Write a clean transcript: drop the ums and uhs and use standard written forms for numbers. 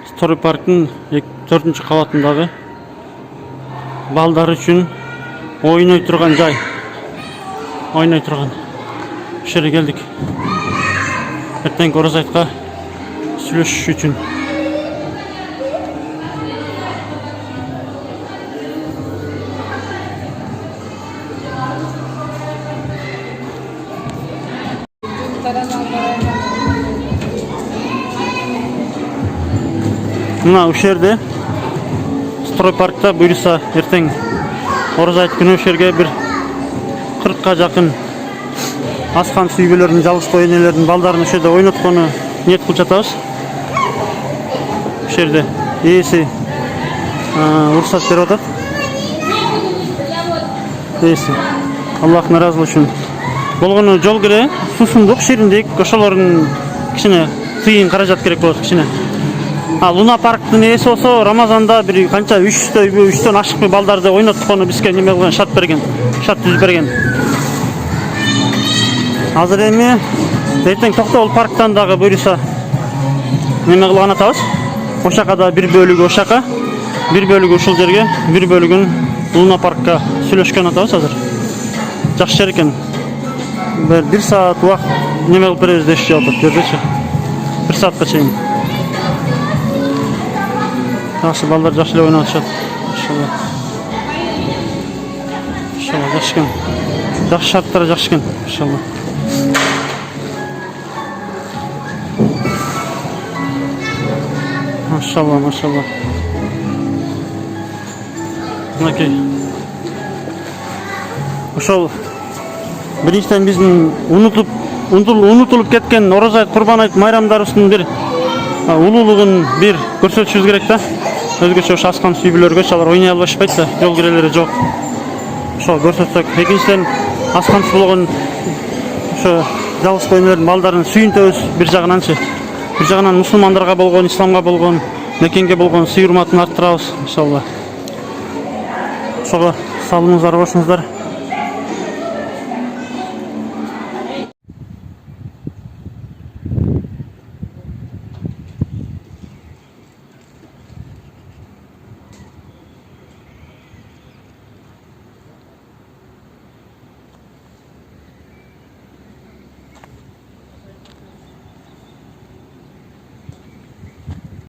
Story Park'ın 4-cü qavatındağı balдар üçün oynay turgan jay. Oynay turgan. Şere geldik. Erteң Ораза айтқа сүйлөшүш үчүн. Мына ушул жерде Строй паркта буюрса эртең Ораза айт күнү ушул жерге бир 40ка жакын аскан сүйбөлөрдүн, жалгыз энелердин балдарын ошол жерде ойноткону ниет кылып жатабыз. Ошол жерде ээси уруксат берип атат. Ээси Аллахтын ыраазылыгы үчүн болгону жол кире, суусундук, шириндик, ошолордун кичине тыйын каражат керек болот кичине. Луна парктын ээси болсо Рамазанда бир канча 3төн ашык балдарды ойноткону бизге неме кылган, шарт түзүп берген. Азыр эми эртең Токтогул парктан дагы буюрса неме кылган атабыз. Ошака да бир бөлүгү ошака, бир бөлүгү ушул жерге, бир бөлүгүн Луна паркка сүйлөшкөн атабыз азыр. Жакшы жер экен. Бир саат убакыт неме кылып беребиз дешип жатат, жердечи. 1 саатка чейин. Жакшы балдар жакшы эле ойноп атышат. Иншалла. Иншалла жакшы экен. Жакшы шарттар жакшы экен. Иншалла. Машалла, машалла. Мынакей. Ошол биринчиден биздин унутулуп кеткен Ораза айт, Курбан айт майрамдарыбыздын бир улуулугун бир көрсөтүшүбүз керек да. Өзгөчө ошо аскан сүйбөлөргө алар ойнай албашпайт да, жол кирелери жок. Ошо көрсөтсөк, экинчиден аскан болгон ошо жалгыз энелердин балдарын сүйүнтөбүз бир жагынанчы. Бир жагынан мусулмандарга болгон, исламга болгон, мекенге болгон сый урматын арттырабыз иншалла. Ошого салымыңыздар болсуңуздар.